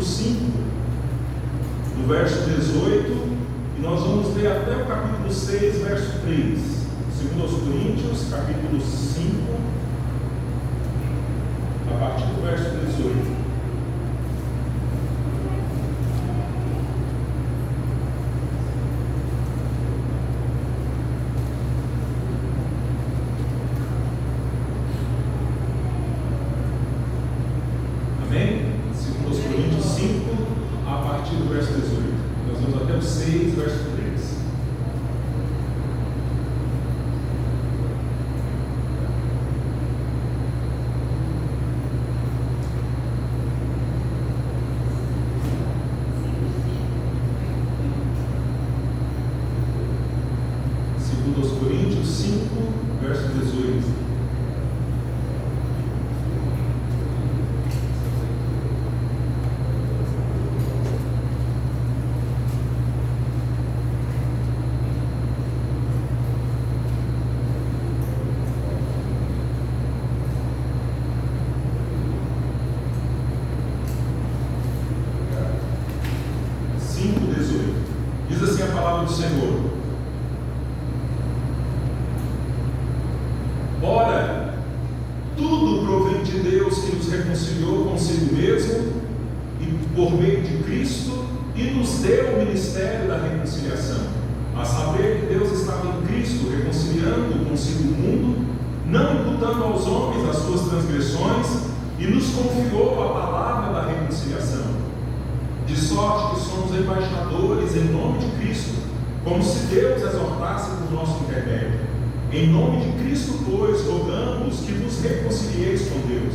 5, do verso 18, e nós vamos ler até o capítulo 6, verso 3. 2 Coríntios, capítulo 5, a partir do verso 18. Amém? 2 Coríntios 5, a partir do verso 18. Nós vamos até o 6, verso 3. Coríntios 5, verso 18. Diz assim a palavra do Senhor: ora, tudo provém de Deus, que nos reconciliou consigo mesmo e por meio de Cristo, e nos deu o ministério da reconciliação, a saber que Deus estava em Cristo reconciliando consigo o mundo, não imputando aos homens as suas transgressões, e nos confiou a palavra da reconciliação. De sorte que somos embaixadores em nome de Cristo, como se Deus exortasse por nosso intermédio. Em nome de Cristo, pois, rogamos que vos reconcilieis com Deus.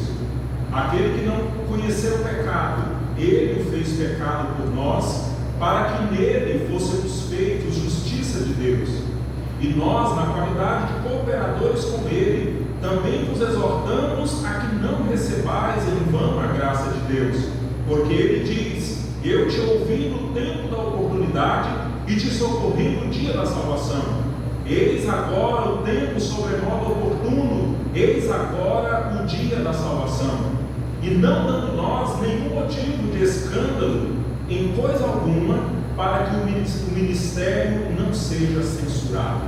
Aquele que não conheceu o pecado, Ele o fez pecado por nós, para que nele fôssemos feitos justiça de Deus. E nós, na qualidade de cooperadores com Ele, também vos exortamos a que não recebais em vão a graça de Deus, porque Ele diz: eu te ouvi no tempo da oportunidade e te socorri no dia da salvação. Eis agora o tempo sobremodo oportuno, eis agora o dia da salvação. E não dando nós nenhum motivo de escândalo em coisa alguma, para que o ministério não seja censurado.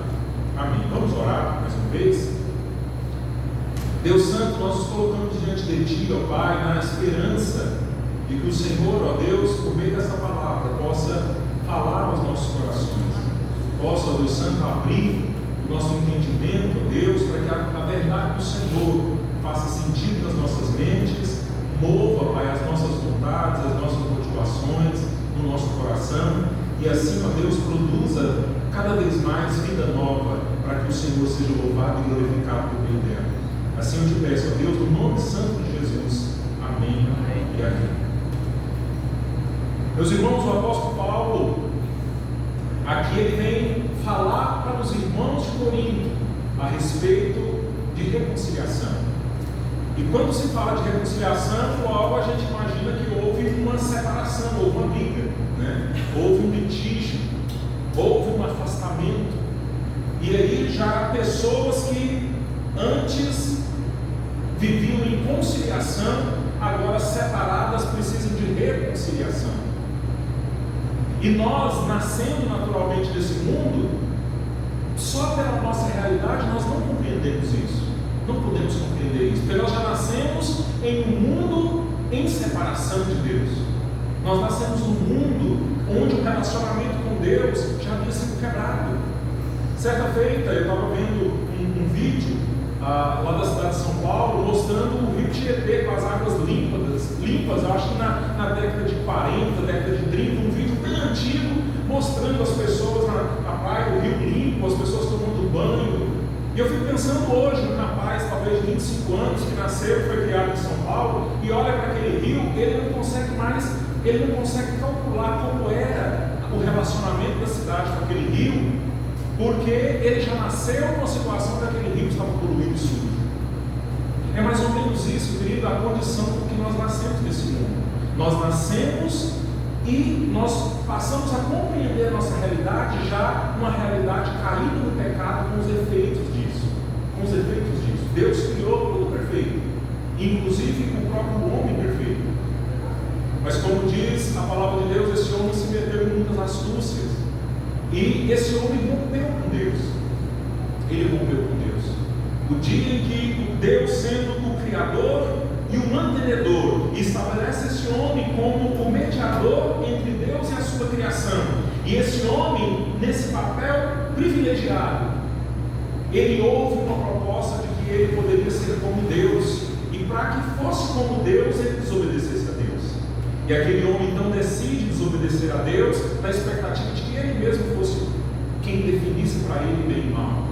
Amém. Vamos orar mais uma vez? Deus Santo, nós nos colocamos diante de Ti, ó Pai, na esperança de que o Senhor, ó Deus, por meio dessa palavra, possa falar aos nossos corações, possa, ó Deus Santo, abrir o nosso entendimento, ó Deus, para que a verdade do Senhor faça sentido nas nossas mentes, mova, Pai, as nossas vontades, as nossas motivações no nosso coração, e assim, ó Deus, produza cada vez mais vida nova, para que o Senhor seja louvado e glorificado por meio dela. Assim eu te peço, ó Deus, no nome santo de Jesus. Amém, amém e amém. Meus irmãos, o apóstolo Paulo, aqui ele vem falar para os irmãos de Corinto a respeito de reconciliação. E quando se fala de reconciliação, logo a gente imagina que houve uma separação, houve uma briga, né? Houve um litígio, houve um afastamento. E aí já pessoas que antes viviam em conciliação, agora separadas, precisam de reconciliação. E nós, nascendo naturalmente desse mundo, só pela nossa realidade nós não compreendemos isso. Não podemos compreender isso, porque nós já nascemos em um mundo em separação de Deus. Nós nascemos num mundo onde o relacionamento com Deus já havia sido quebrado. Certa feita eu estava vendo um vídeo lá da cidade de São Paulo, mostrando o rio Tietê com as águas limpas, eu acho que na década de 40, década de 30, um vídeo bem antigo, mostrando as pessoas na praia, o rio limpo, as pessoas tomando banho. E eu fico pensando hoje, um rapaz, talvez de 25 anos, que nasceu, foi criado em São Paulo, e olha para aquele rio, ele não consegue calcular como era o relacionamento da cidade com aquele rio, porque ele já nasceu numa situação daquele rio estava poluído e sujo. É mais ou menos isso, querido, a condição com que nós nascemos nesse mundo. Nós nascemos e nós passamos a compreender a nossa realidade, já uma realidade caída no pecado, com os efeitos disso. Deus criou tudo perfeito, inclusive o próprio homem perfeito. Mas como diz a palavra de Deus, esse homem se meteu em muitas astúcias. E esse homem rompeu com Deus. Ele rompeu com Deus. O dia em que o Deus, sendo o Criador e o mantenedor, estabelece esse homem como o mediador entre Deus e a sua criação. E esse homem, nesse papel privilegiado, ele ouve uma proposta de que ele poderia ser como Deus. E para que fosse como Deus, ele desobedecesse a Deus. E aquele homem então decide desobedecer a Deus, na expectativa de que ele mesmo fosse quem definisse para ele bem e mal.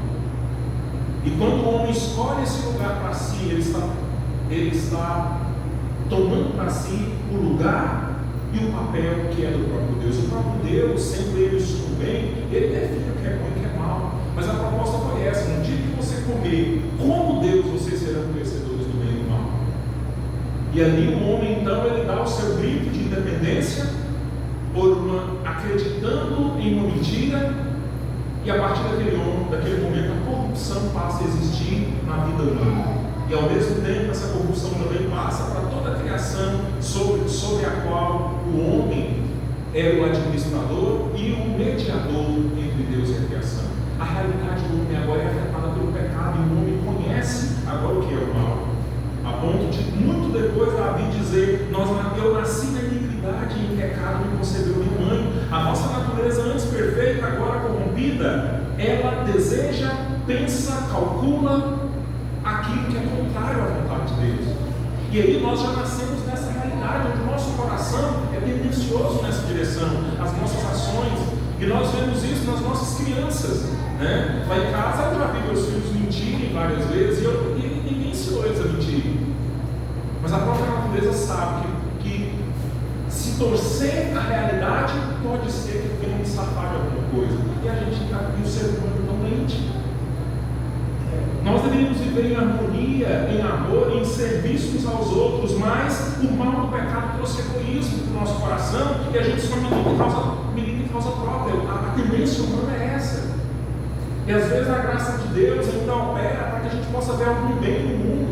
E quando o homem escolhe esse lugar para si, ele está tomando para si o lugar e o papel que é do próprio Deus. O próprio Deus, sendo ele o bem, ele define o que é bom e o que é mal. Mas a proposta foi essa: no dia que você comer como Deus, vocês serão conhecedores do bem e do mal. E ali o homem então ele dá o seu grito de independência, acreditando em uma mentira, e a partir daquele momento a corrupção passa a existir na vida humana. E ao mesmo tempo essa corrupção também passa para toda a criação sobre a qual o homem é o administrador e o mediador entre Deus e a criação. A realidade do homem agora é afetada pelo pecado, e o homem conhece agora o que é o mal. A ponto de, muito depois, Davi dizer: eu nasci na iniquidade e em pecado me concebeu minha mãe. A nossa natureza antes perfeita, agora corrompida, ela deseja, pensa, calcula aquilo que é contrário à vontade de Deus. E aí nós já nascemos nessa realidade, onde o nosso coração é tendencioso nessa direção, as nossas ações, e nós vemos isso nas nossas crianças, né? Lá em casa eu já vi meus filhos mentirem várias vezes, e ninguém ensinou eles a mentir. Mas a própria natureza sabe que se torcer a realidade, pode ser que venha me safar de alguma coisa. E a gente está com o ser humano tão doente. Nós deveríamos viver em harmonia, em amor, em serviço uns aos outros, mas o mal do pecado trouxe egoísmo para o nosso coração, e a gente só milita em causa própria. A tendência humana é essa. E às vezes a graça de Deus ainda opera para que a gente possa ver algum bem no mundo.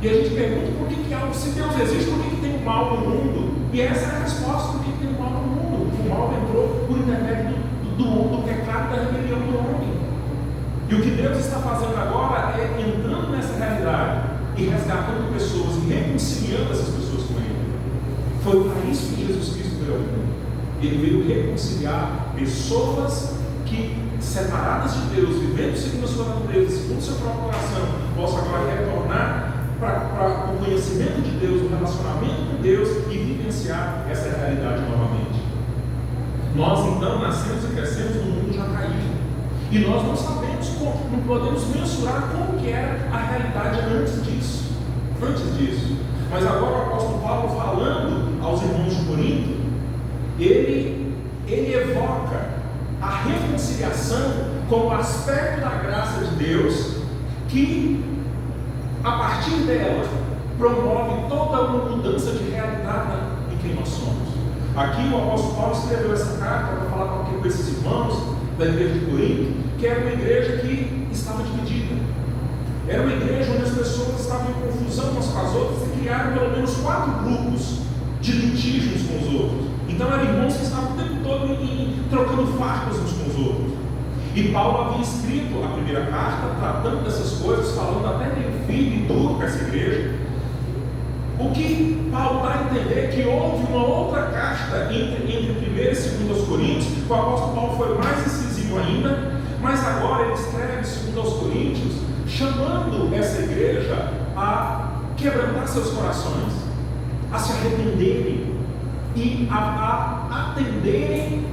E a gente pergunta por que se Deus existe, por que tem o mal no mundo? E essa é a resposta: por que tem o mal no mundo? O mal entrou por intermédio do pecado, da rebelião do homem. E o que Deus está fazendo agora é entrando nessa realidade e resgatando pessoas e reconciliando essas pessoas com Ele. Foi para isso que Jesus Cristo veio ao mundo. Ele veio reconciliar pessoas que, separadas de Deus, vivendo segundo a sua natureza, segundo o seu próprio coração, possam agora retornar para o conhecimento de Deus, o relacionamento com Deus, e vivenciar essa realidade novamente. Nós então nascemos e crescemos num mundo já caído. E nós não sabemos não podemos mensurar como que era a realidade antes disso. Mas agora o apóstolo Paulo, falando aos irmãos de Corinto, ele evoca a reconciliação como aspecto da graça de Deus, que a partir dela promove toda uma mudança de realidade em quem nós somos. Aqui o apóstolo Paulo escreveu essa carta para falar com esses irmãos da igreja de Corinto, que era uma igreja que estava dividida. Era uma igreja onde as pessoas estavam em confusão umas com as outras e criaram pelo menos 4 grupos de litígios uns com os outros. Então eram irmãos que estavam o tempo todo trocando farpas uns com os outros. E Paulo havia escrito a primeira carta tratando dessas coisas, falando até meio firme e duro para essa igreja. O que Paulo dá a entender é que houve uma outra carta entre 1 e 2 Coríntios. O apóstolo Paulo foi mais incisivo ainda, mas agora ele escreve 2 Coríntios, chamando essa igreja a quebrantar seus corações, a se arrependerem e a atenderem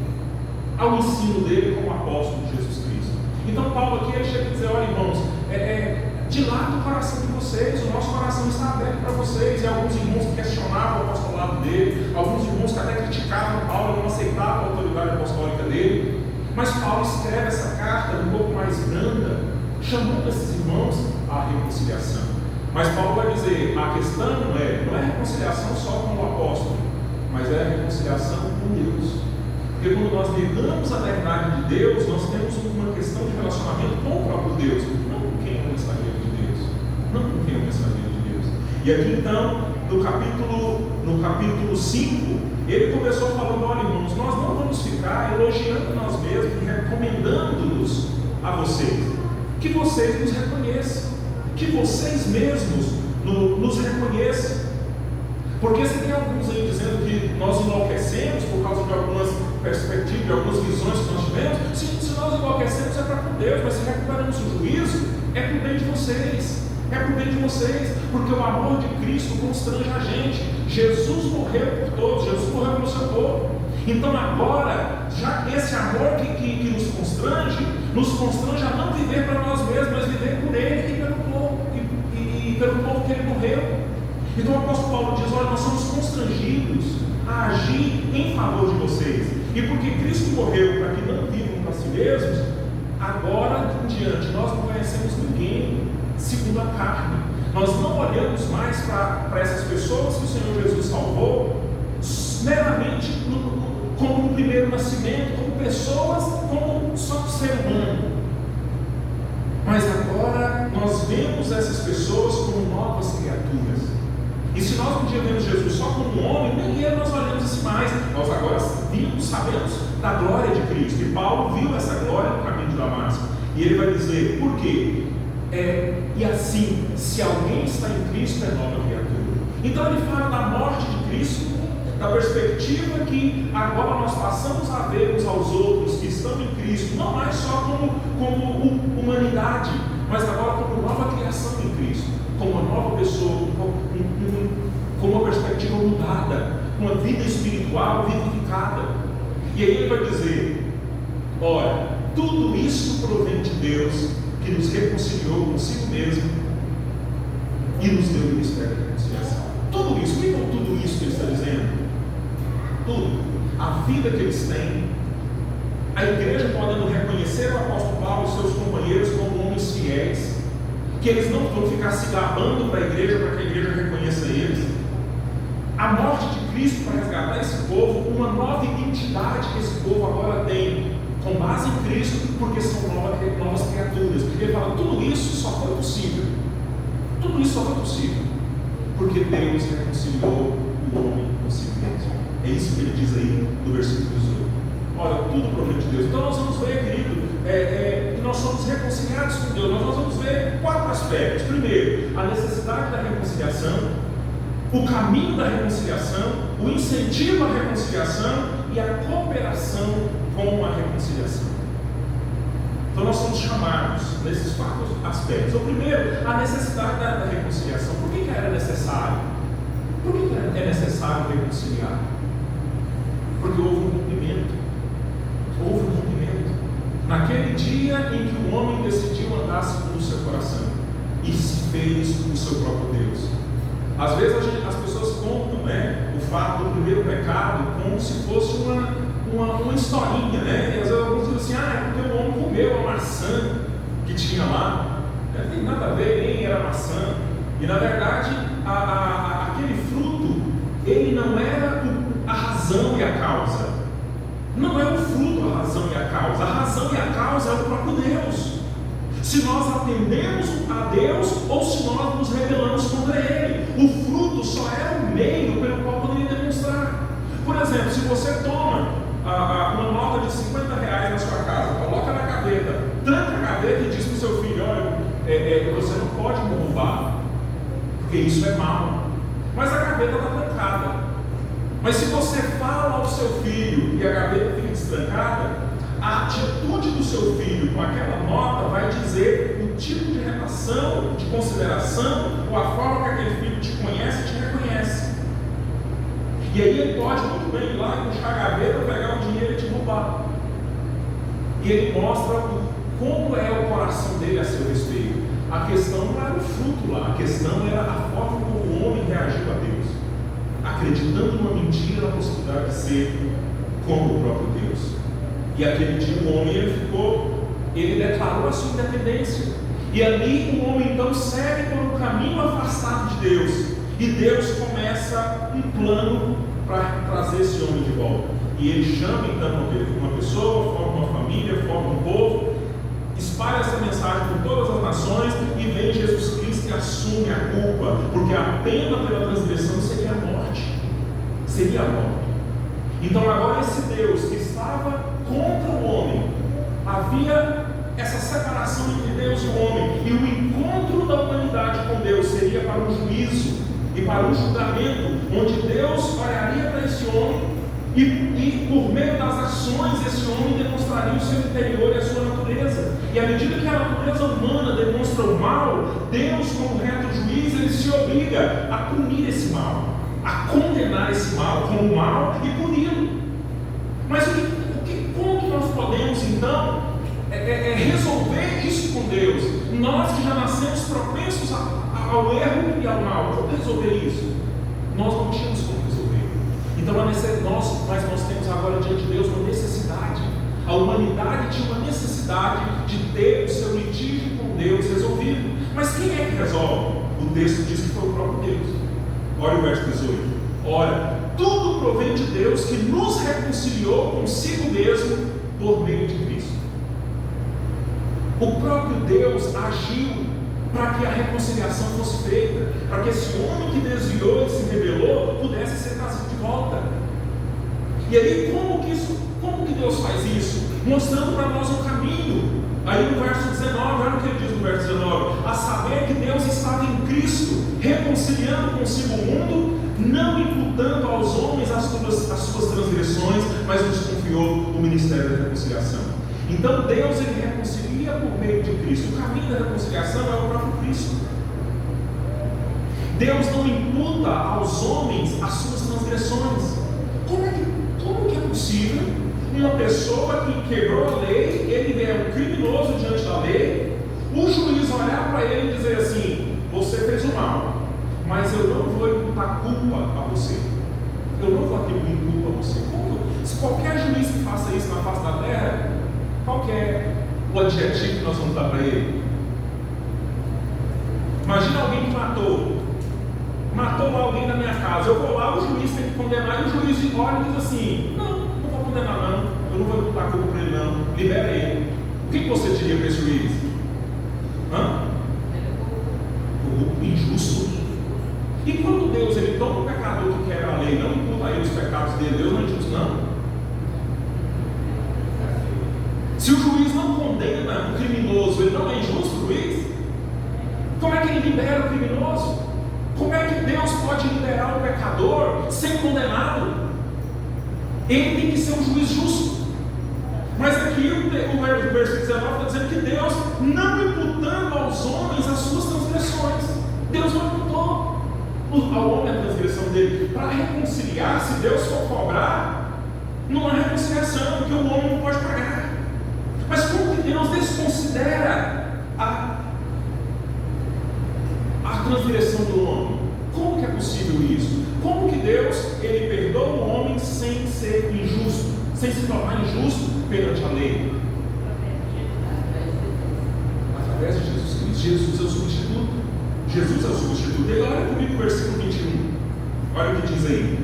ao ensino dele como apóstolo de Jesus Cristo. Então Paulo aqui ele chega a dizer: olha, irmãos, dilata o coração de vocês, o nosso coração está aberto para vocês. E alguns irmãos que questionavam o apostolado dele, alguns irmãos que até criticavam Paulo, não aceitavam a autoridade apostólica dele. Mas Paulo escreve essa carta um pouco mais branda, chamando esses irmãos à reconciliação. Mas Paulo vai dizer: a questão não é reconciliação só com o apóstolo, mas é a reconciliação com Deus. Porque quando nós negamos a verdade de Deus, nós temos uma questão de relacionamento com o próprio Deus, não com quem é o mensageiro de Deus. E aqui então, no capítulo 5, ele começou falando: olha, irmãos, nós não vamos ficar elogiando nós mesmos e recomendando-nos a vocês, que vocês nos reconheçam, que vocês mesmos nos reconheçam. Porque se tem alguns aí dizendo que nós enlouquecemos por causa de algumas perspectivas, de algumas visões que nós tivemos, se nós enlouquecemos é para com Deus, mas se recuperamos o juízo, é para o bem de vocês. É para o bem de vocês, porque o amor de Cristo constrange a gente. Jesus morreu por todos, Jesus morreu pelo seu povo. Então agora, já esse amor que nos constrange a não viver para nós mesmos, mas viver por Ele e pelo povo, e pelo povo que Ele morreu. Então o apóstolo Paulo diz: olha, nós somos constrangidos a agir em favor de vocês. E porque Cristo morreu para que não vivam para si mesmos, agora em diante nós não conhecemos ninguém segundo a carne. Nós não olhamos mais para essas pessoas que o Senhor Jesus salvou meramente como um primeiro nascimento, como pessoas, como só ser humano. Mas agora nós vemos essas pessoas como novas criaturas. E se nós um dia vemos Jesus só como um homem, nem ele nós olhamos assim mais. Nós agora sabemos da glória de Cristo. E Paulo viu essa glória no caminho de Damasco. E ele vai dizer: por quê? E assim, se alguém está em Cristo, é nova criatura. Então ele fala da morte de Cristo, da perspectiva que agora nós passamos a ver uns aos outros que estão em Cristo, não mais só como humanidade, mas agora como nova criação em Cristo, como uma nova pessoa, com uma perspectiva mudada, com uma vida espiritual vivificada. E aí ele vai dizer: olha, tudo isso provém de Deus, que nos reconciliou consigo mesmo e nos deu o ministério da reconciliação. Tudo isso, o que é tudo isso que ele está dizendo? Tudo. A vida que eles têm, a igreja podendo reconhecer o apóstolo Paulo e seus companheiros como homens fiéis, que eles não vão ficar se gabando para a igreja, para que a igreja reconheça eles. A morte de Cristo para resgatar esse povo, uma nova identidade que esse povo agora tem, com base em Cristo, porque são novas criaturas. Ele fala: tudo isso só foi possível. Tudo isso só foi possível porque Deus reconciliou o homem consigo mesmo. É isso que ele diz aí no versículo 18. Olha, tudo provém de Deus. Então nós vamos ver, querido, que nós somos reconciliados com Deus. Nós vamos ver 4 aspectos. Primeiro, a necessidade da reconciliação, o caminho da reconciliação, o incentivo à reconciliação e a cooperação com a reconciliação. Então nós somos chamados nesses 4 aspectos. O primeiro, a necessidade da reconciliação. Por que era necessário? Por que é necessário reconciliar? Porque houve um rompimento. Houve um rompimento. Naquele dia em que o homem decidiu andar segundo o seu coração e se fez o seu próprio Deus. Às vezes as pessoas contam, o fato do primeiro pecado como se fosse uma historinha, E às vezes alguns dizem assim: é porque o homem comeu a maçã que tinha lá. Não tem nada a ver, nem era maçã. E na verdade, aquele fruto, ele não era a razão e a causa. Não é o fruto a razão e a causa. A razão e a causa é o próprio Deus. Se nós atendemos a Deus ou se nós nos rebelamos contra Ele. O fruto só é o meio pelo qual poderia demonstrar. Por exemplo, se você toma uma nota de R$50 na sua casa, coloca na gaveta, tranca a gaveta e diz para o seu filho: olha, você não pode me roubar, porque isso é mal. Mas a gaveta está trancada. Mas se você fala ao seu filho e a gaveta fica destrancada, a atitude do seu filho com aquela nota vai dizer o tipo de relação, de consideração, ou a forma que aquele filho te conhece e te reconhece. E aí ele pode muito bem ir lá, puxar a gaveta, pegar o dinheiro e te roubar. E ele mostra como é o coração dele a seu respeito. A questão não era o fruto lá, a questão era a forma como o homem reagiu a Deus, acreditando numa mentira, na possibilidade de ser como o próprio Deus. E aquele dia o homem ele declarou a sua independência. E ali o homem então segue por um caminho afastado de Deus. E Deus começa um plano para trazer esse homem de volta. E ele chama então uma pessoa, forma uma família, forma um povo, espalha essa mensagem por todas as nações, e vem Jesus Cristo e que assume a culpa, porque a pena pela transgressão seria a morte. Seria a morte. Então agora esse Deus que estava contra o homem, havia essa separação entre Deus e o homem, e o encontro da humanidade com Deus seria para um juízo e para um julgamento, onde Deus olharia para esse homem e por meio das ações esse homem demonstraria o seu interior e a sua natureza. E à medida que a natureza humana demonstra o mal, Deus, como reto juiz, ele se obriga a punir esse mal, a condenar esse mal como mal e puni-lo. Mas como que nós podemos então resolver isso com Deus? Nós que já nascemos propensos ao erro e ao mal, como resolver isso? Nós não tínhamos como resolver. Então mas nós temos agora diante de Deus uma necessidade. A humanidade tinha uma necessidade de ter o seu litígio com Deus resolvido. Mas quem é que resolve? O texto diz que foi o próprio Deus. Olha o verso 18. Ora, tudo provém de Deus, que nos reconciliou consigo mesmo por meio de Cristo. O próprio Deus agiu para que a reconciliação fosse feita, para que esse homem que desviou e se rebelou pudesse ser trazido de volta. E aí como que Deus faz isso? Mostrando para nós um caminho. Aí no verso 19, olha o que ele diz no verso 19: a saber que Deus estava em Cristo, reconciliando consigo o mundo, não imputando aos homens as suas transgressões, mas nos confiou o ministério da reconciliação. Então Deus, ele reconcilia por meio de Cristo. O caminho da reconciliação é o próprio Cristo. Deus não imputa aos homens as suas transgressões. Como que é possível uma pessoa que quebrou a lei, ele é um criminoso diante da lei, o juiz olhar para ele e dizer assim: você fez o mal, mas eu não vou imputar culpa a você, eu não vou atribuir culpa a você? Se qualquer juiz que faça isso na face da terra, qual que é o adjetivo que nós vamos dar para ele? Imagina alguém que matou alguém da minha casa. Eu vou lá, o juiz tem que condenar, e o juiz olha e diz assim: não vou condenar não, eu não vou imputar culpa para ele não, libera ele. O que você diria para esse juiz? Injusto. E quando Deus, ele toma o pecador que quebra a lei, não imputa a ele os pecados dele, Deus não é injusto não? Se o juiz não condena o criminoso, ele não é injusto, o juiz? Como é que ele libera o criminoso? Como é que Deus pode liberar o pecador sem condená-lo? Ele tem que ser um juiz justo. Mas aqui o versículo 19 está dizendo que Deus, não imputando aos homens as suas transgressões, Deus não imputou ao homem a transgressão dele. Para reconciliar, se Deus for cobrar, não há reconciliação, porque o homem não pode pagar. Mas como que Deus desconsidera a transgressão do homem? Como que é possível isso? Como que Deus, ele perdoa o homem sem ser injusto, sem se tornar injusto perante a lei? Através de Jesus Cristo. Jesus é o substituto. Jesus é o substituto. E olha comigo o versículo 21. Olha o que diz aí: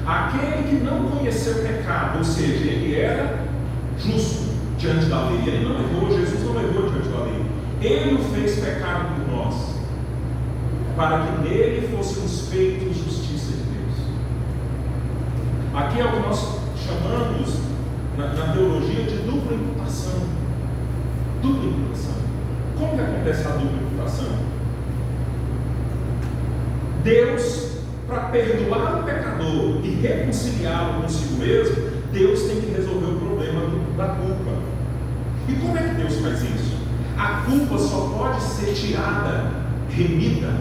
aquele que não conheceu o pecado, ou seja, ele era justo diante da lei, ele não errou, Jesus não errou diante da lei, ele o fez pecado por nós, para que nele fôssemos feitos justiça de Deus. Aqui é o que nós chamamos na teologia de dupla imputação. Dupla imputação. Como que acontece a dupla imputação? Deus, para perdoar o pecador e reconciliá-lo consigo mesmo, Deus tem que resolver o problema da culpa. E como é que Deus faz isso? A culpa só pode ser tirada, remida,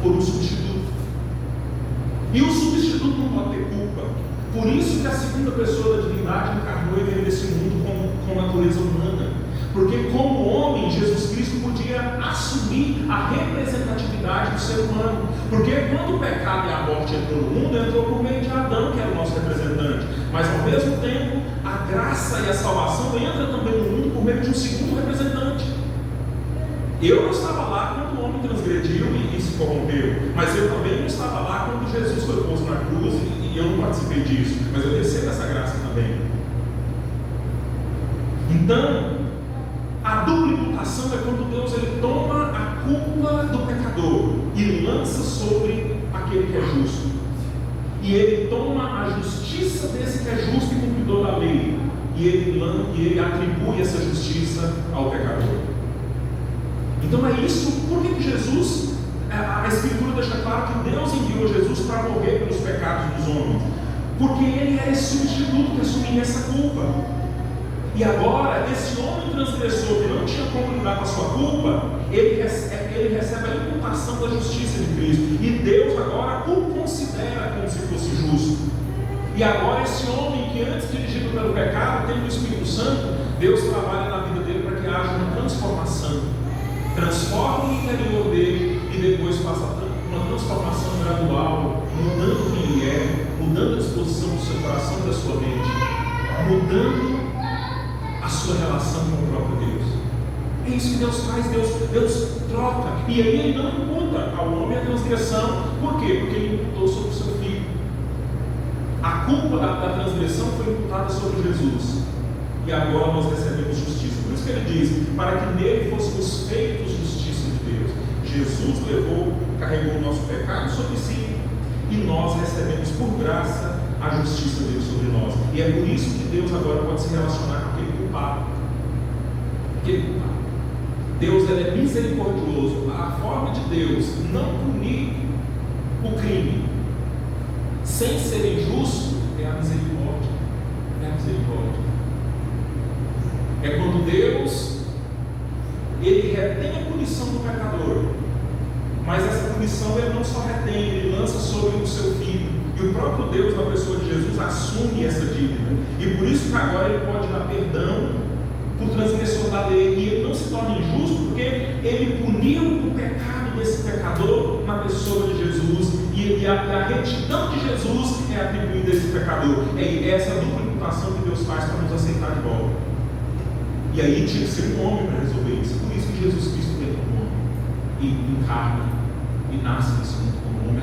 por um substituto. E o substituto não pode ter culpa. Por isso que a segunda pessoa da divindade encarnou e veio desse mundo com natureza humana. Porque como homem, Jesus Cristo podia assumir a representatividade do ser humano. Porque quando o pecado e a morte entrou no mundo, entrou por meio de Adão, que era o nosso representante. Mas ao mesmo tempo, a graça e a salvação entra também no mundo por meio de um segundo representante. Eu não estava lá quando o homem transgrediu e se corrompeu, mas eu também não estava lá quando Jesus foi posto na cruz e eu não participei disso, mas eu recebo essa graça também. Então, a dupla imputação é quando Deus ele toma a a culpa do pecador e lança sobre aquele que é justo. E ele toma a justiça desse que é justo e cumpridor da lei, e ele atribui essa justiça ao pecador. Então é isso. Por que Jesus, a Escritura deixa claro que Deus enviou Jesus para morrer pelos pecados dos homens? Porque ele é esse substituto que assumia essa culpa. E agora, esse homem transgressor que não tinha como lidar com a sua culpa, ele recebe a imputação da justiça de Cristo. E Deus agora o considera como se fosse justo. E agora esse homem que antes dirigido pelo pecado, tendo o Espírito Santo, Deus trabalha na vida dele para que haja uma transformação. Transforma o interior dele e depois passa uma transformação gradual, mudando quem ele é, mudando a disposição do seu coração e da sua mente, mudando a sua relação com o próprio Deus. É isso que Deus faz. Deus troca. E aí ele não imputa ao homem a transgressão. Por quê? Porque ele imputou sobre o seu filho. A culpa da transgressão foi imputada sobre Jesus. E agora nós recebemos justiça. Por isso que ele diz, para que nele fôssemos feitos justiça de Deus. Jesus carregou o nosso pecado sobre si, e nós recebemos por graça a justiça dele sobre nós. E é por isso que Deus agora pode se relacionar com aquele culpado. Deus é misericordioso. A forma de Deus não punir o crime sem ser injusto é a misericórdia. É quando Deus ele retém a punição do pecador, mas essa punição ele não só retém, ele lança sobre o seu filho. E o próprio Deus, na pessoa de Jesus, assume essa dívida. E por isso que agora ele pode dar perdão por transgressor da lei. E ele não se torna injusto porque ele puniu o pecado desse pecador na pessoa de Jesus. E a retidão de Jesus é atribuída a esse pecador. É essa dupla imputação que Deus faz para nos aceitar de volta. E aí tinha que ser um homem para resolver isso. Por isso que Jesus Cristo veio como homem e encarna e nasce nesse mundo como homem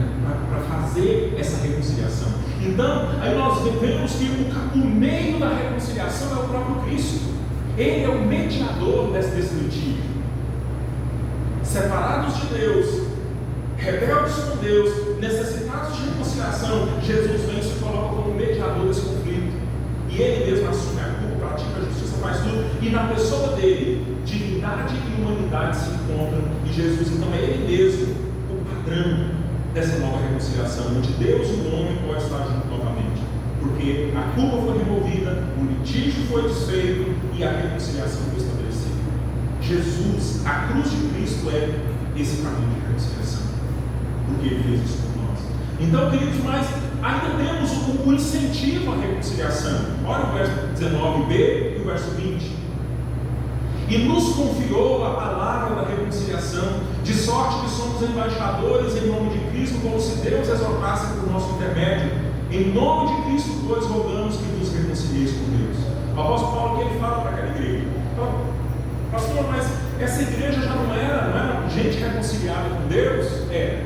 para fazer essa reconciliação. Então, aí nós vemos que o meio da reconciliação é o próprio Cristo. Ele é o mediador desse litígio. Separados de Deus, rebeldes com Deus, necessitados de reconciliação, Jesus vem e se coloca como mediador desse conflito. E ele mesmo assume a culpa, pratica a justiça, faz tudo. E na pessoa dele, divindade e humanidade se encontram. E Jesus, então, é ele mesmo o padrão dessa nova reconciliação, onde Deus e o homem podem estar juntos novamente. Porque a culpa foi removida, o litígio foi desfeito e a reconciliação foi estabelecida. Jesus, a cruz de Cristo é esse caminho de reconciliação, porque ele fez isso por nós. Então, queridos, mas ainda temos o incentivo à reconciliação. Olha o verso 19b e o verso 20. E nos confiou a palavra da reconciliação, de sorte que somos embaixadores em nome de Cristo, como se Deus exortasse por nosso intermédio. Em nome de Cristo, pois, rogamos que vos reconcilieis com Deus. O apóstolo Paulo, que ele fala para aquela igreja: pastor, mas essa igreja já não era gente reconciliada com Deus? É.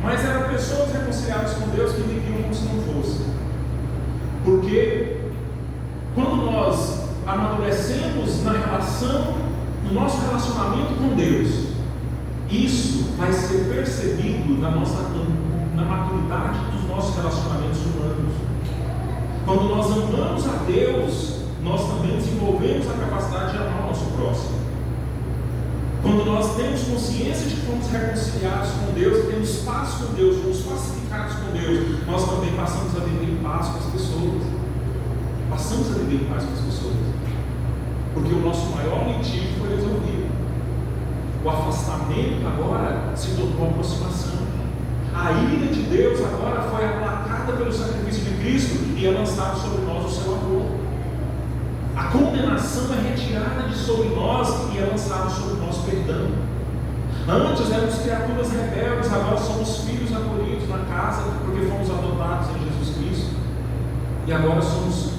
Mas eram pessoas reconciliadas com Deus que viviam como se não fosse. Porque quando nós amadurecemos na relação, no nosso relacionamento com Deus, isso vai ser percebido na maturidade dos nossos relacionamentos humanos. Quando nós amamos a Deus, nós também desenvolvemos a capacidade de amar o nosso próximo. Quando nós temos consciência de que fomos reconciliados com Deus, temos paz com Deus, fomos pacificados com Deus, nós também passamos a viver em paz com as pessoas. Passamos a viver em paz com as pessoas. Porque o nosso maior litígio foi resolvido. O afastamento agora se tornou aproximação. A ira de Deus agora foi aplacada pelo sacrifício de Cristo e é lançado sobre nós o seu amor. A condenação é retirada de sobre nós e é lançado sobre nós perdão. Antes éramos criaturas rebeldes, agora somos filhos acolhidos na casa porque fomos adotados em Jesus Cristo. E agora somos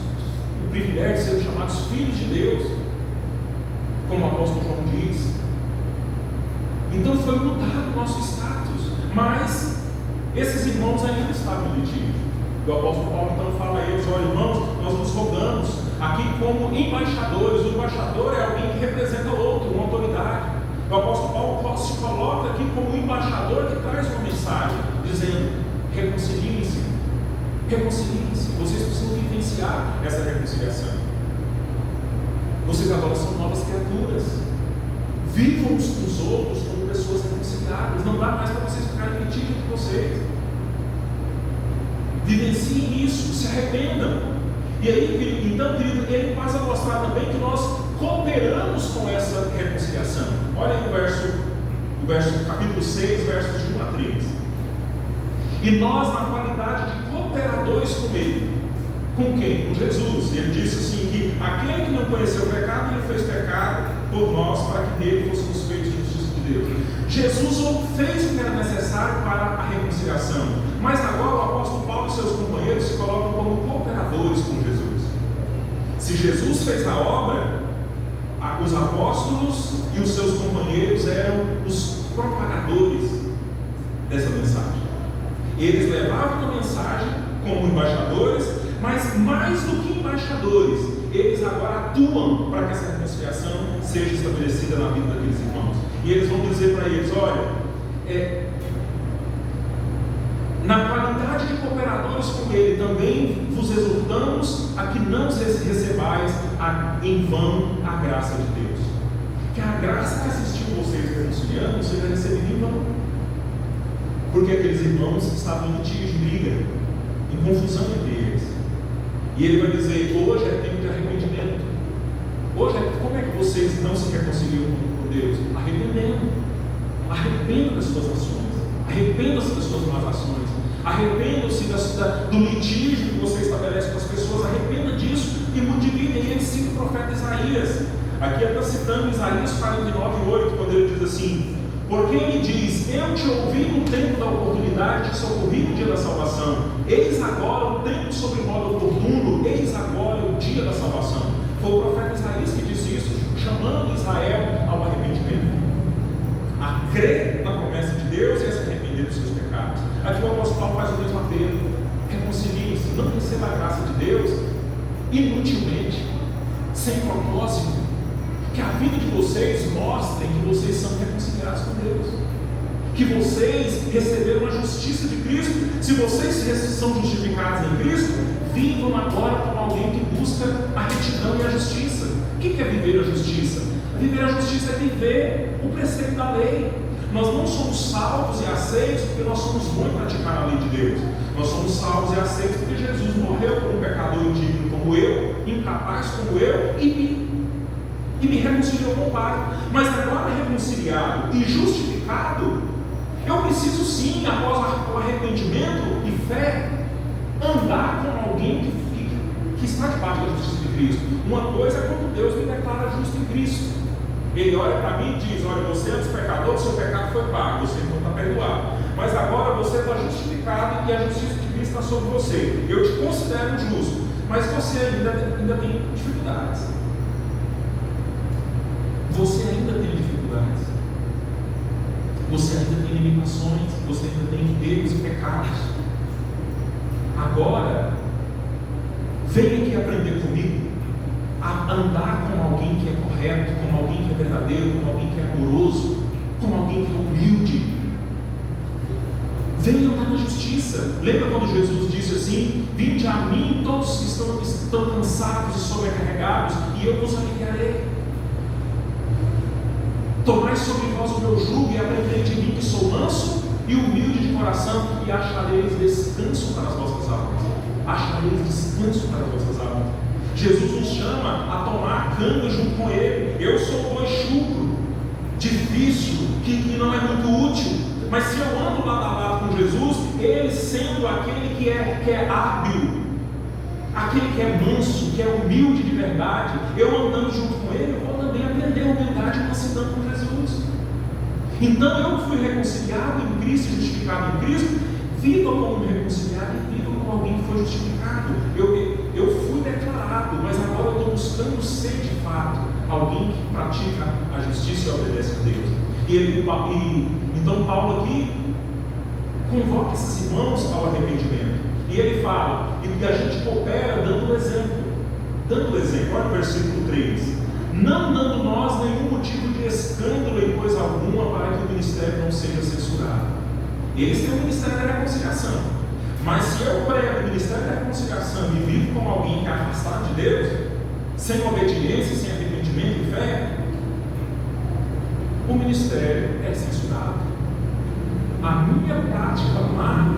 o privilégio de sermos chamados filhos de Deus, como o apóstolo João diz. Então foi mudado o nosso status, mas esses irmãos ainda estavam em litígio. O apóstolo Paulo então fala a eles: olha, irmãos, nós nos rogamos aqui como embaixadores. O embaixador é alguém que representa o outro, uma autoridade. O apóstolo Paulo Paulo se coloca aqui como um embaixador que traz uma mensagem, dizendo: reconciliem-se, reconciliem-se, vocês precisam vivenciar essa reconciliação. Vocês agora são novas criaturas, vivam uns com os outros como pessoas reconciliadas, não dá mais para vocês ficarem mentindo entre vocês. Vivenciem isso, se arrependam. E aí, então, querido, ele passa a mostrar também que nós cooperamos com essa reconciliação. Olha aí o verso capítulo 6, versos de 1 a 3. E nós, na qualidade de cooperadores com ele. Com quem? Com Jesus. Ele disse assim, que aquele que não conheceu o pecado, ele fez pecado por nós, para que nele fôssemos feitos justiça de Deus. Jesus fez o que era necessário para a reconciliação. Mas agora o apóstolo Paulo e seus companheiros se colocam como cooperadores com Jesus. Se Jesus fez a obra, os apóstolos e os seus companheiros eram os propagadores dessa mensagem. Eles levavam a mensagem como embaixadores, mas mais do que embaixadores, eles agora atuam para que essa reconciliação seja estabelecida na vida daqueles irmãos. E eles vão dizer para eles: olha, na qualidade de cooperadores com ele, também vos exortamos a que não recebais em vão a graça de Deus. Que a graça que assistiu vocês reconciliando seja recebida em vão. Porque aqueles irmãos estavam em litígio, em briga, em confusão entre eles. E ele vai dizer: hoje é tempo de arrependimento. Hoje como é que vocês não se reconciliam com Deus? Arrependendo. Arrependam das suas ações. Arrependam-se das suas más ações. Arrependam-se do litígio que você estabelece com as pessoas. Arrependa disso e dividem. E ele cita o profeta Isaías. Aqui ele está citando Isaías 49:8, quando ele diz assim: porque ele diz: eu te ouvi no tempo da oportunidade, te socorri no dia da salvação. Eis agora o tempo sobre modo oportuno, eis agora o dia da salvação. Foi o profeta Isaías que disse isso, chamando Israel ao arrependimento, a crer na promessa de Deus e a se arrepender dos seus pecados. Aqui o apóstolo Paulo faz o mesmo apelo: reconciliem-se, não receba a graça de Deus inutilmente, sem propósito. Que a vida de vocês mostre que vocês são reconciliados com Deus, que vocês receberam a justiça de Cristo. Se vocês são justificados em Cristo, vivam agora como alguém que busca a retidão e a justiça. O que é viver a justiça? Viver a justiça é viver o preceito da lei. Nós não somos salvos e aceitos porque nós somos bons em praticar a lei de Deus. Nós somos salvos e aceitos porque Jesus morreu por um pecador indigno como eu, incapaz como eu, e me reconciliou com o Pai. Mas agora reconciliado e justificado, eu preciso sim, após o arrependimento e fé, andar com alguém que está debaixo da justiça de Cristo. Uma coisa é quando Deus me declara justo em Cristo. Ele olha para mim e diz: olha, você é um pecador, seu pecado foi pago, você não está perdoado. Mas agora você está justificado e a justiça de Cristo está sobre você. Eu te considero justo, mas você ainda tem dificuldades. Você ainda tem dificuldades. Você ainda tem limitações. Você ainda tem erros e pecados. Agora, venha aqui aprender comigo a andar com alguém que é correto, com alguém que é verdadeiro, com alguém que é amoroso, com alguém que é humilde. Venha andar na justiça. Lembra quando Jesus disse assim: vinde a mim todos que estão cansados e sobrecarregados, e eu vos aliviarei. Tomai sobre vós o meu jugo e aprendei de mim, que sou manso e humilde de coração, e achareis descanso para as vossas almas. Achareis descanso para as vossas almas. Jesus nos chama a tomar canga junto com Ele. Eu sou boi chucro, difícil, que não é muito útil. Mas se eu ando lado a lado com Jesus, Ele sendo aquele que é hábil, aquele que é manso, que é humilde de verdade, eu andando junto com Ele, eu vou também aprender a humildade e mansidão com Jesus. Então eu fui reconciliado em Cristo, justificado em Cristo. Viva como reconciliado e viva como alguém que foi justificado. Eu fui declarado, mas agora eu estou buscando ser de fato alguém que pratica a justiça e obedece a Deus. Então Paulo aqui convoca esses irmãos ao arrependimento. E ele fala, e a gente coopera dando o exemplo. Olha o versículo 3. não dando nós nenhum motivo de escândalo em coisa alguma para que o ministério não seja censurado. Eles têm o ministério da reconciliação, mas se eu prego o ministério da reconciliação e vivo como alguém que é afastado de Deus, sem obediência, sem arrependimento e fé, o ministério é censurado. A minha prática má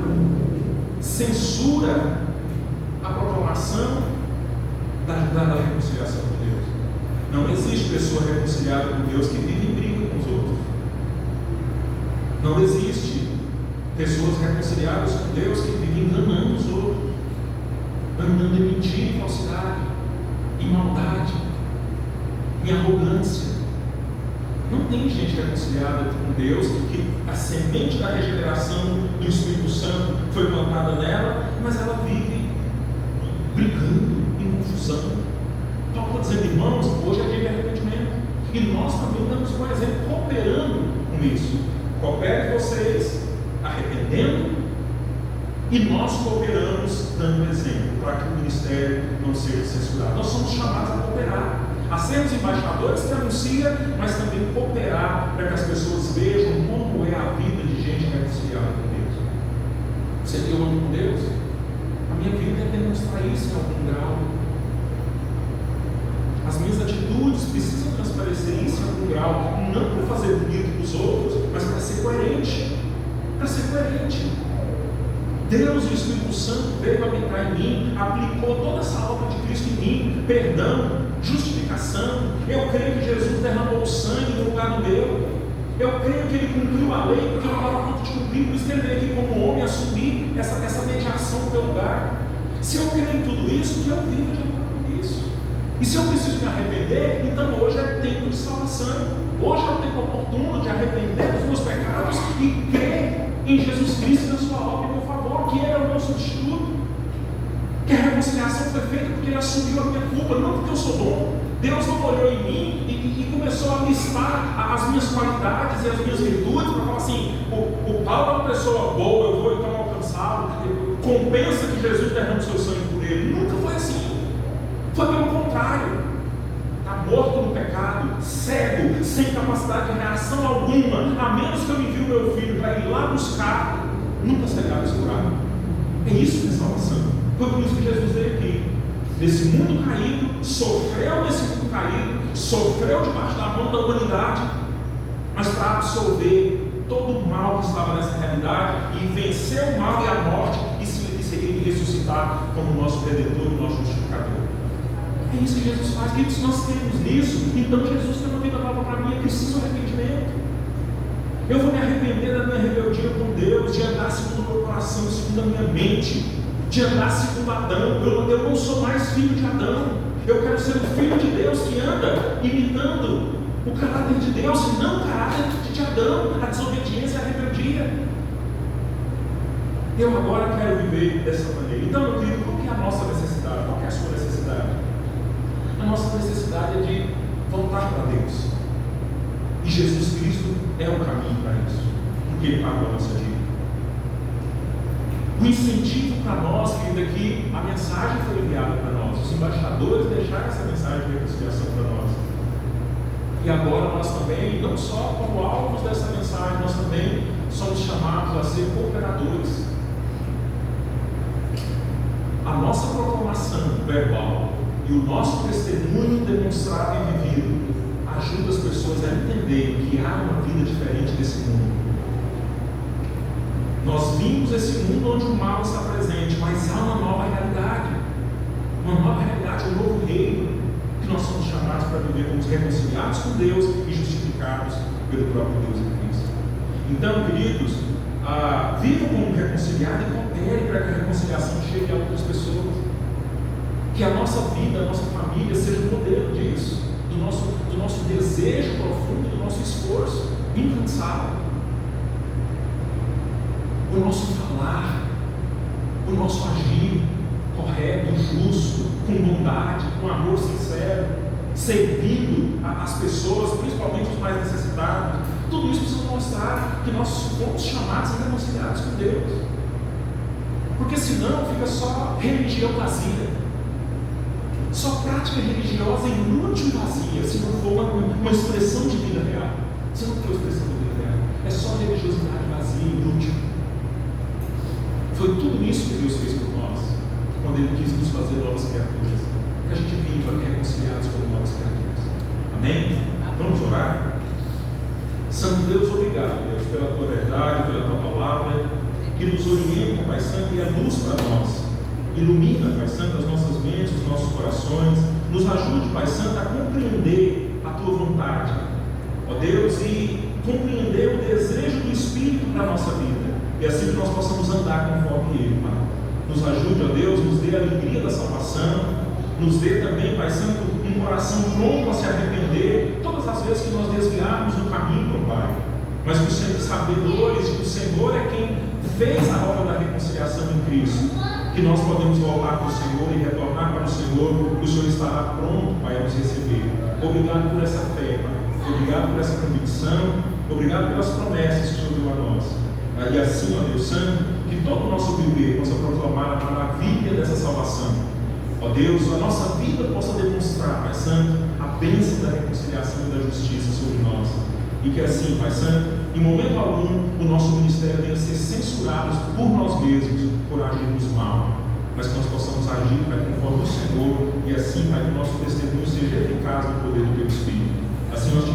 censura a proclamação da reconciliação com Deus. Não existe pessoa reconciliada com Deus que vive em briga com os outros. Não existe pessoas reconciliadas com Deus que vivem enganando os outros, andando em mentira e falsidade, em maldade, em arrogância. Não tem gente reconciliada com Deus, que a semente da regeneração do Espírito Santo foi plantada nela, mas ela vive brigando, em confusão. Paulo está dizendo, irmãos, hoje é dia de arrependimento. E nós também damos um exemplo, cooperando com isso. Cooperem vocês, arrependendo, e nós cooperamos dando exemplo, para que o ministério não seja censurado. Nós somos chamados a cooperar, a sermos embaixadores que anunciam, mas também cooperar para que as pessoas vejam como é a vida de gente reconciliada com Deus. Você que eu amo com Deus? A minha vida é demonstrar isso em algum grau. As minhas atitudes precisam transparecer isso em algum grau, não para fazer bonito para os outros, mas para ser coerente. Para ser coerente. Deus, o Espírito Santo, veio habitar em mim, aplicou toda essa obra de Cristo em mim, perdão, justificação. Eu creio que Jesus derramou o sangue no lugar do meu. Eu creio que Ele cumpriu a lei, porque eu não dava conta de cumprir, por isso que Ele veio aqui como homem assumir essa mediação no meu lugar. Se eu creio em tudo isso, que eu vivo de acordo com isso. E se eu preciso me arrepender, então hoje é tempo de salvação. Hoje é o tempo oportuno de arrepender dos meus pecados e crer em Jesus Cristo e na sua obra em meu favor, que Ele é o meu substituto. Que a reconciliação foi feita porque Ele assumiu a minha culpa, não porque eu sou bom. Deus não olhou em mim e começou a listar as minhas qualidades e as minhas virtudes para falar assim: o Paulo é uma pessoa boa, eu vou então alcançá-lo, compensa que Jesus derrame o seu sangue por ele. Nunca foi assim. Foi pelo contrário. Está morto no pecado, cego, sem capacidade de reação alguma, a menos que eu envie o meu filho para ir lá buscar, nunca será descurado. É isso que é salvação. Foi por isso que Jesus veio aqui, nesse mundo caído, sofreu nesse mundo caído, sofreu debaixo da mão da humanidade, mas para absolver todo o mal que estava nessa realidade e vencer o mal e a morte e ressuscitar como nosso Redentor e nosso Justificador. É isso que Jesus faz. Que se nós temos nisso, então Jesus tem uma vida nova para mim. Eu preciso de arrependimento. Eu vou me arrepender da minha rebeldia com Deus, de andar segundo o meu coração, segundo a minha mente, de andar segundo Adão. Eu não sou mais filho de Adão. Eu quero ser um filho de Deus que anda imitando o caráter de Deus e não o caráter de Adão, a desobediência e a rebeldia. Eu agora quero viver dessa maneira. Então, meu querido, qual que é a nossa necessidade? Qual que é a sua necessidade? A nossa necessidade é de voltar para Deus. E Jesus Cristo é o caminho para isso, porque Ele pagou a nossa dívida. O incentivo para nós, querido, é que a mensagem foi enviada para nós. Os embaixadores deixaram essa mensagem de reconciliação para nós. E agora nós também, não só como alvos dessa mensagem, nós também somos chamados a ser cooperadores. A nossa proclamação verbal e o nosso testemunho demonstrado e vivido ajuda as pessoas a entender que há uma vida diferente desse mundo. Nós vimos esse mundo onde o mal está presente, mas há uma nova realidade, um novo reino, que nós somos chamados para viver como reconciliados com Deus e justificados pelo próprio Deus em Cristo. Então, queridos, vivam como reconciliados e cooperem para que a reconciliação chegue a outras pessoas. Que a nossa vida, a nossa família seja um modelo disso, do nosso desejo profundo, do nosso esforço incansável. O nosso falar, o nosso agir correto, justo, com bondade, com amor sincero, servindo as pessoas, principalmente os mais necessitados. Tudo isso precisa mostrar que nós fomos chamados e reconciliados com Deus. Porque senão fica só religião vazia. Sua prática religiosa é inútil e vazia, se não for uma expressão de vida real. Se não for expressão de vida real, é só religiosidade vazia e inútil. Foi tudo isso que Deus fez por nós, quando Ele quis nos fazer novas criaturas, que a gente viva reconciliados como novas criaturas. Amém? Vamos orar? Santo Deus, obrigado, Deus, pela tua verdade, pela tua palavra, que nos orienta, Pai Santo, e é luz para nós. Ilumina, Pai Santo, as nossas mentes, os nossos corações. Nos ajude, Pai Santo, a compreender a tua vontade, ó Deus, e compreender o desejo do Espírito para a nossa vida. E assim que nós possamos andar conforme Ele, Pai. Nos ajude, ó Deus, nos dê a alegria da salvação. Nos dê também, Pai Santo, um coração pronto a se arrepender todas as vezes que nós desviarmos do caminho, ó Pai. Mas que sejamos sabedores de que o Senhor é quem fez a obra da reconciliação em Cristo. Que nós podemos voltar para o Senhor e retornar para o Senhor, que o Senhor estará pronto, Pai, a nos receber. Obrigado por essa fé, Pai. Obrigado por essa convicção. Obrigado pelas promessas que o Senhor deu a nós. E assim, ó Deus Santo, que todo o nosso viver possa proclamar a maravilha dessa salvação. Ó Deus, a nossa vida possa demonstrar, Pai Santo, a bênção da reconciliação e da justiça sobre nós. E que assim, Pai Santo, em momento algum, o nosso ministério venha a ser censurado por nós mesmos, por agirmos mal. Mas que nós possamos agir, Pai, conforme o Senhor, e assim, Pai, que o nosso testemunho seja eficaz no poder do Teu Espírito. Assim nós te